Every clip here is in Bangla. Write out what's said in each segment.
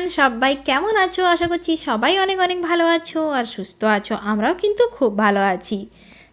এভরিওয়ান, সবাই কেমন আছো? আশা করছি সবাই অনেক অনেক ভালো আছো আর সুস্থ আছো। আমরাও কিন্তু খুব ভালো আছি।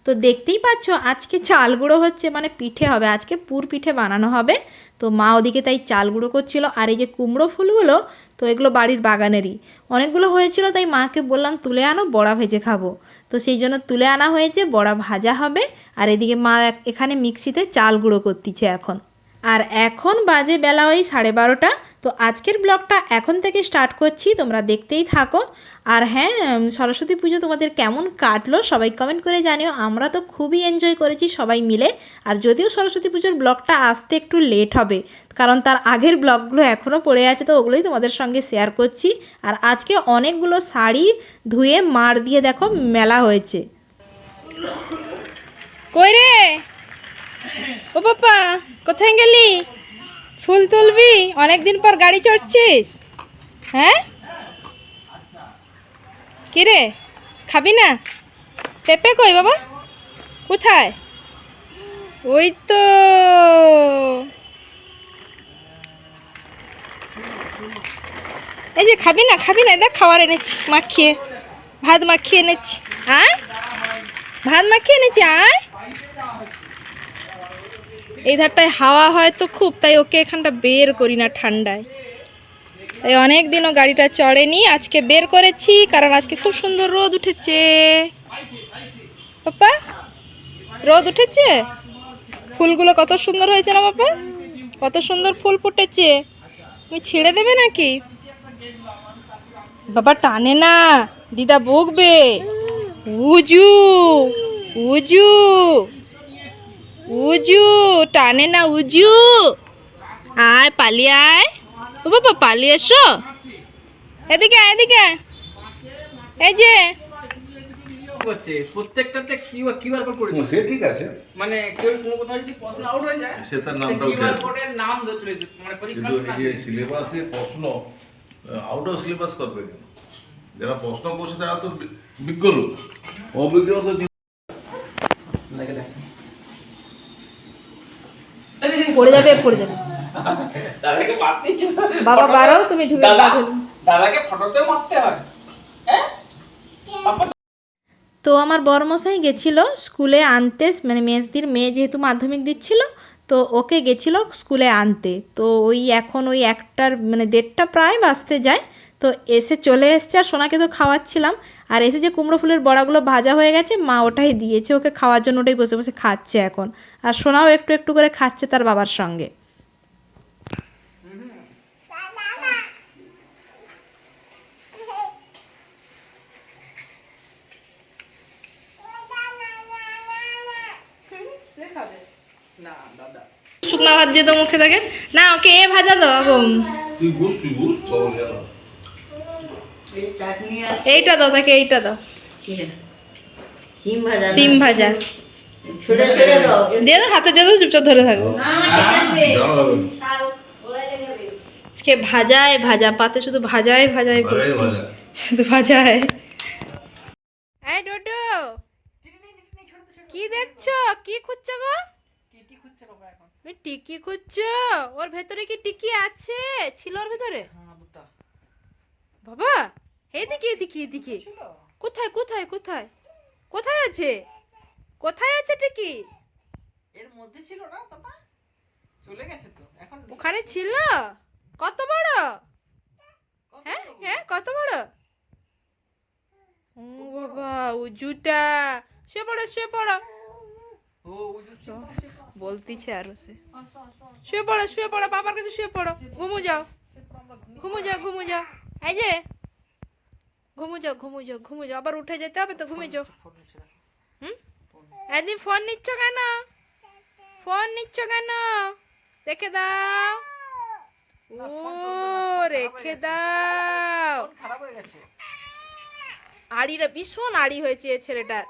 তো দেখতেই পাচ্ছ আজকে চাল গুঁড়ো হচ্ছে, মানে পিঠে হবে, আজকে পুর পিঠে বানানো হবে। তো মা ওদিকে তাই চাল গুঁড়ো করছিল। আর এই যে কুমড়ো ফুলগুলো, তো এগুলো বাড়ির বাগানেরই অনেকগুলো হয়েছিল, তাই মাকে বললাম তুলে আনো, বড়া ভেজে খাবো। তো সেই জন্য তুলে আনা হয়েছে, বড়া ভাজা হবে। আর এদিকে মা এখানে মিক্সিতে চাল গুঁড়ো করতেছে এখন। আর এখন বাজে বেলা ওই 12:30। তো আজকের ব্লগটা এখন থেকে স্টার্ট করছি, তোমরা দেখতেই থাকো। আর হ্যাঁ, সরস্বতী পুজো তোমাদের কেমন কাটলো সবাই কমেন্ট করে জানিও। আমরা তো খুবই এনজয় করেছি সবাই মিলে। আর যদিও সরস্বতী পুজোর ব্লগটা আসতে একটু লেট হবে, কারণ তার আগের ব্লগগুলো এখনও পড়ে আছে, তো ওগুলোই তোমাদের সঙ্গে শেয়ার করছি। আর আজকে অনেকগুলো শাড়ি ধুয়ে মার দিয়ে দেখো মেলা হয়েছে। কই রে ও বাবা, কোথায় গেলি? ফুল তুলবি? অনেকদিন পর গাড়ি চড়ছিস? হ্যাঁ, কি রে, খাবি না? পেঁপে কই বাবা, কোথায়? ওই তো। এই যে খাবি না, খাবি না, দেখ খাবার এনেছি মাখিয়ে, ভাত মাখিয়ে এনেছি। আয়, ভাত মাখিয়ে এনেছি, আয়। এই ধারটায় হাওয়া হয় তো খুব, তাই ওকে এখানটা বের করি না ঠান্ডায়। তাই অনেক দিনও গাড়িটা চড়েনি, আজকে বের করেছি কারণ আজকে খুব সুন্দর রোদ উঠেছে। পাপা, রোদ উঠেছে, ফুলগুলো কত সুন্দর হয়েছে না বাবা, কত সুন্দর ফুল ফুটেছে। তুমি ছেড়ে দেবে নাকি? বাবা টানে না, দিদা বকবে। উজু উজু উজু, টানে না উজু। আয় পালিয়ে আয়, ও বাবা পালিয়ে এসো, এদিকে আয়, এদিকে আয়। এই যে করছে প্রত্যেকটাতে কিউআর কোড করে সে ঠিক আছে, মানে কেউ কোনো কোথাও যদি প্রশ্ন আউট হয়ে যায় সে তার নামটা উঠে কিউআর আসবে। কোডের নাম ধরে মানে কিন্তু পরীক্ষা এই যে সিলেবাসে প্রশ্ন আউট অফ সিলেবাস করবে কেন? যারা প্রশ্ন করছে তারা তো বিজ্ঞ লোক, অভিজ্ঞ তো দেখে দেখে পড়ে যাবে, পড়ে যাবে। দাদাকে মারতে ইচ্ছে বাবা বাড়াও, তুমি ঢুকে দাদাকে ফটোতেও মারতে হয়। হ্যাঁ তো আমার বরমশাই গেছিল স্কুলে আনতে, মানে মেজদির মেয়ে যেহেতু মাধ্যমিক দিচ্ছিল, তো ওকে গেছিল স্কুলে আনতে। তো ওই এখন ওই 1টার মানে 1:30 প্রায় বাজতে যায়। তো এসে চলে এসছে, আর সোনাকে তো খাওয়াচ্ছিলাম। আর এসে যে কুমড়ো ফুলের বড়াগুলো ভাজা হয়ে গেছে, মা ওটাই দিয়েছে ওকে খাওয়ার জন্য, ওটাই বসে বসে খাচ্ছে এখন। আর সোনাও একটু একটু করে খাচ্ছে তার বাবার সঙ্গে। না দাদা শুকনা ভাত দিয়ে তো মুখে থাকে না, ওকে এ ভাজা দাও গো। তুই বুঝ বাবু জানো। এইটা দাও তাকে, এইটা দাও, সিম ভাজা, সিম ভাজা ছোট ছোট দাও। দিয়ে দাও, হাতে দিয়ে দাও, চুপচাপ ধরে থাকো। জানো হবে আজকে ভাজায় ভাজা, পাতে শুধু ভাজায় ভাজায় ভাজাই ভাজা। শুধু ভাজায়। এই ডোডো, কি দেখছো? কি খুঁজছো গো? টিটি খুঁজছে বাবা এখন। তুমি টিকি খুঁজছো? ওর ভেতরে কি টিকি আছে? ছিল ওর ভেতরে? হ্যাঁ দুটো বাবা এদিকে এদিকে এদিকে, ছিল কোথায় কোথায় কোথায় কোথায় আছে? কোথায় আছে টিকি? এর মধ্যে ছিল না বাবা, চলে গেছে তো এখন। ওখানে ছিল? কত বড়? হ্যাঁ হ্যাঁ, কত বড়? ও বাবা, উজুটা। শুয়ে পড়ো, শুয়ে পড়ো। ও বুঝছো বলতিছে আরো সে। শুয়ে পড়ো, শুয়ে পড়ো, বাবার কাছে শুয়ে পড়ো, ঘুমু যাও, ঘুমু যাও, ঘুমু যাও। এই যে ঘুমু যাও, ঘুমু যাও, ঘুমু যাও, আবার উঠে যেতে হবে তো, ঘুমে যাও। হুম, একদিন ফোন নিচ্ছ কেন? ফোন নিচ্ছ কেন? রেখে দাও। ও রেখে দাও। খারাপ হয়ে গেছে, আড়িটা ভীষণ আড়ি হয়েছে এ ছেলেটার,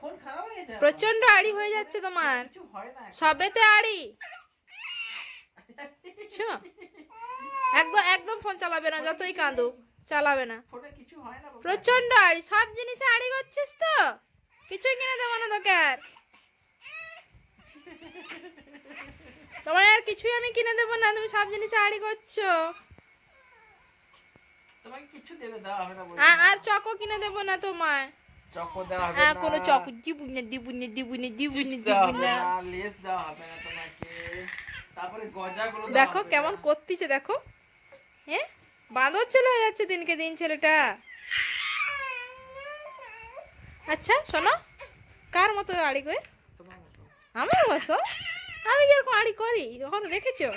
ফোন খারাপ হয়ে গেছে, প্রচন্ড আড়ি হয়ে যাচ্ছে তোমার, কিছু হয় না সবেতে আড়ি। বুঝছো? একদম একদম ফোন চালাবে না, যতই কাঁদুক চালাবে না। ফোনে কিছু হয় না বাবা। প্রচন্ড আড়ি, সব জিনিসে আড়ি করছিস তো, কিছুই কিনে দেবো না তোকে আর। তোমার আর কিছুই আমি কিনে দেবো না, তুমি সব জিনিসে আড়ি করছো। তোমাকে কিছু দেবে দেওয়া হবে না বলছি। আর চকো কিনে দেবো না তোমায়। চকো দেওয়া হবে হ্যাঁ না, কোনো চকো দিবুনে দিবুনে দিবুনে দিবুনে চিপস দেওয়া হবে দিবুনে। না, লেস দেওয়া হবে না তোমাকে, তারপরে গজাগুলো দেওয়া দেখো হবে কেমন না। করতিছে দেখো, হ্যাঁ বাঁদর ছেলে হয়ে যাচ্ছে দিনকে দিন ছেলেটা। আচ্ছা শোনো, কার মতো আড়ি করে? তোমার মতো। আমার মতো? আমি কিরকম আড়ি করি কখনো দেখেছো?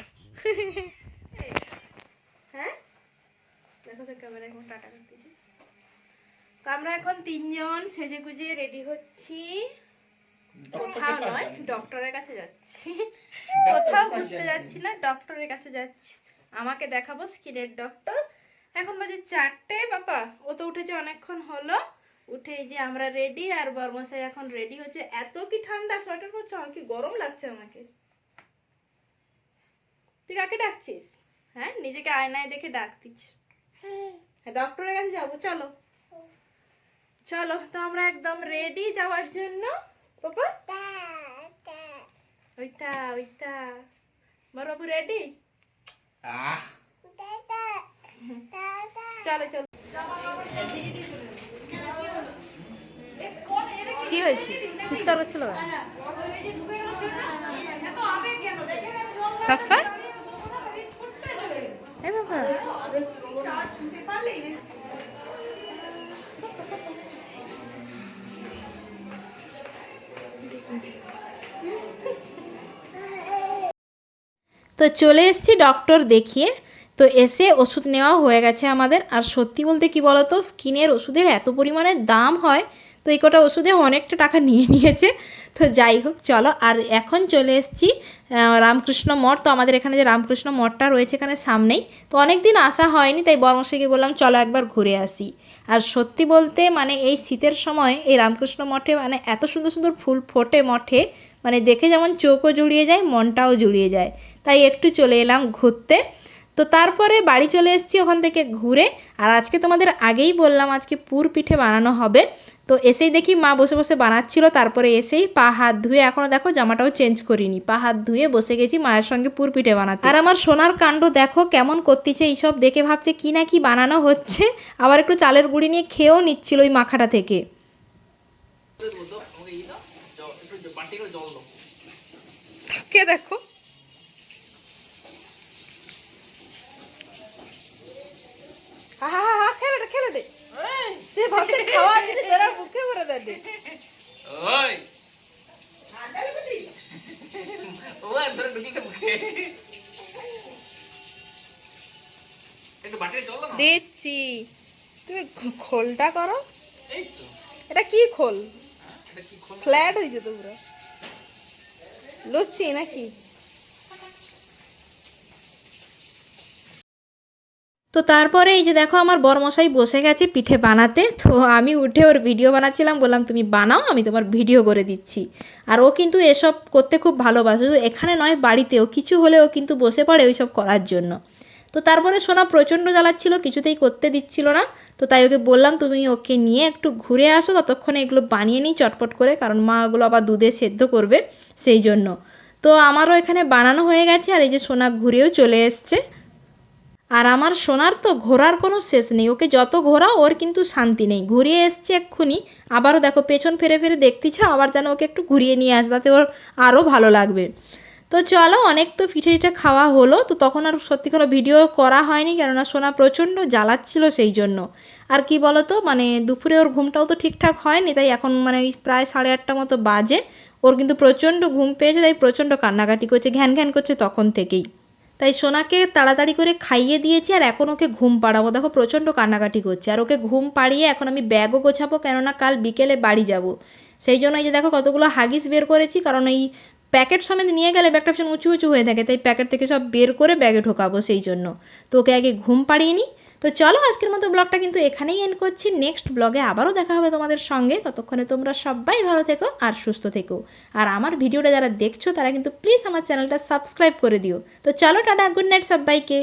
হ্যাঁ দেখো সে ক্যামেরা এখন টাটা করতেছি। তো আমরা এখন তিনজন সেজে গুজে রেডি হচ্ছি, কোথাও নয় ডক্টরের কাছে যাচ্ছি, কোথাও ঘুরতে যাচ্ছি না, ডক্টরের কাছে যাচ্ছি। আমাকে দেখাবো স্কিনের ডক্টর। এখন বাজে 4টে, বাবা ও তো উঠেছে অনেকক্ষণ হলো, উঠে এই যে আমরা রেডি, আর বর্মশাই এখন রেডি হচ্ছে। এত কি ঠান্ডা, সোয়েটার পরছো? আর কি গরম লাগছে আমাকে। তুই কাকে ডাকছিস? হ্যাঁ নিজেকে আয়নায় দেখে ডাকতিস। হ্যাঁ ডক্টরের কাছে যাবো, চলো চলো। তো আমরা একদম রেডি যাওয়ার জন্য। বাবা ওইটা ওইটা বড়বাবু রেডি? চলো চলো। কি হয়েছে? চিৎকার করছিল বাবা? তো চলে এসেছি ডক্টর দেখিয়ে। তো এসে ওষুধ নেওয়া হয়ে গেছে আমাদের। আর সত্যি বলতে কি বলতো, স্কিনের ওষুধের এত পরিমাণে দাম হয়, তো এই কটা ওষুধে অনেকটা টাকা নিয়ে নিয়েছে। তো যাই হোক চলো। আর এখন চলে এসেছি রামকৃষ্ণ মঠ। তো আমাদের এখানে যে রামকৃষ্ণ মঠটা রয়েছে এখানে সামনেই, তো অনেক দিন আসা হয়নি, তাই বর্মশাইকে বললাম চলো একবার ঘুরে আসি। আর সত্যি বলতে মানে এই শীতের সময় এই রামকৃষ্ণ মঠে মানে এত সুন্দর সুন্দর ফুল ফোটে মঠে, মানে দেখে যেমন চোখও জুড়িয়ে যায়, মনটাও জুড়িয়ে যায়। তাই একটু চলে এলাম ঘুরতে। তো তারপরে বাড়ি চলে এসেছি ওখান থেকে ঘুরে। আর আজকে তোমাদের আগেই বললাম আজকে পুর পিঠে বানানো হবে। তো এসেই দেখি মা বসে বসে বানাচ্ছিল। তারপরে এসেই পা হাত ধুয়ে, এখনও দেখো জামাটাও চেঞ্জ করিনি, পা হাত ধুয়ে বসে গেছি মায়ের সঙ্গে পুর পিঠে বানাতে। আর আমার সোনার কাণ্ড দেখো কেমন করতেছে, এইসব দেখে ভাবছে কি না কি বানানো হচ্ছে। আবার একটু চালের গুঁড়ি নিয়ে খেয়েও নিচ্ছিল ওই মাখাটা থেকে। কে দেখো খেলে দে, সে ভাবছে খাওয়া দিতে বেড়ার মুখে ভরে দেয়। ওই ও একবার ঢুকি কে মুখে একটু বাটিতে জল দাও না। দিচ্ছি, তুমি খোলটা করো। এই তো এটা কি খোল? এটা কি খোল? ফ্ল্যাট হয়েছে তো পুরো, লুচ্ছি নাকি? তো তারপরে এই যে দেখো আমার বরমশাই বসে গেছে পিঠে বানাতে। তো আমি উঠে ওর ভিডিও বানাচ্ছিলাম, বললাম তুমি বানাও আমি তোমার ভিডিও করে দিচ্ছি। আর ও কিন্তু এসব করতে খুব ভালোবাসে, শুধু এখানে নয় বাড়িতেও কিছু হলে ও কিন্তু বসে পড়ে ওইসব করার জন্য। তো তারপরে সোনা প্রচণ্ড জ্বালাচ্ছিল, কিছুতেই করতে দিচ্ছিল না। তো তাই ওকে বললাম তুমি ওকে নিয়ে একটু ঘুরে আসো, ততক্ষণে এগুলো বানিয়ে নিই চটপট করে, কারণ মা ওগুলো আবার দুধে সেদ্ধ করবে সেই জন্য। তো আমারও এখানে বানানো হয়ে গেছে। আর এই যে সোনা ঘুরেও চলে এসছে। আর আমার সোনার তো ঘোরার কোনো শেষ নেই, ওকে যত ঘোরাও ওর কিন্তু শান্তি নেই। ঘুরিয়ে এসছে এক্ষুনি, আবারও দেখো পেছন ফিরে ফিরে দেখতেছে, আবার যেন ওকে একটু ঘুরিয়ে নিয়ে আসে, তাতে ওর আরও ভালো লাগবে। তো চলো, অনেক তো পিঠে টিঠে খাওয়া হলো। তো তখন আর সত্যি কোনো ভিডিও করা হয়নি, কেননা সোনা প্রচণ্ড জ্বালাচ্ছিল সেই জন্য। আর কি বলো তো, মানে দুপুরে ওর ঘুমটাও তো ঠিকঠাক হয়নি, তাই এখন মানে ওই প্রায় 8:30 মতো বাজে। ওর কিন্তু প্রচণ্ড ঘুম পেয়েছে, তাই প্রচণ্ড কান্নাকাটি করছে, ঘ্যান ঘ্যান করছে তখন থেকেই। তাই সোনাকে তাড়াতাড়ি করে খাইয়ে দিয়েছি, আর এখন ওকে ঘুম পাড়াবো। দেখো প্রচণ্ড কান্নাকাটি করছে, আর ওকে ঘুম পাড়িয়ে এখন আমি ব্যাগও গোছাবো, কেননা কাল বিকেলে বাড়ি যাব। সেই জন্য এই যে দেখো কতগুলো হাগিস বের করেছি, কারণ এই প্যাকেট সমেত নিয়ে গেলে ব্যাগটা ভীষণ উঁচু উঁচু হয়ে থাকে, তাই প্যাকেট থেকে সব বের করে ব্যাগে ঢোকাবো সেই জন্য। তো ওকে আগে ঘুম পাড়িয়ে নিই। তো চলো আজকের মতো ব্লগটা কিন্তু এখানেই এন্ড করছি। নেক্সট ব্লগে আবারও দেখা হবে তোমাদের সঙ্গে। ততক্ষণে তোমরা সবাই ভালো থেকো আর সুস্থ থেকো। আর আমার ভিডিওটা যারা দেখছো তারা কিন্তু প্লিজ আমার চ্যানেলটা সাবস্ক্রাইব করে দিও। তো চলো টাটা, গুড নাইট সবাইকে।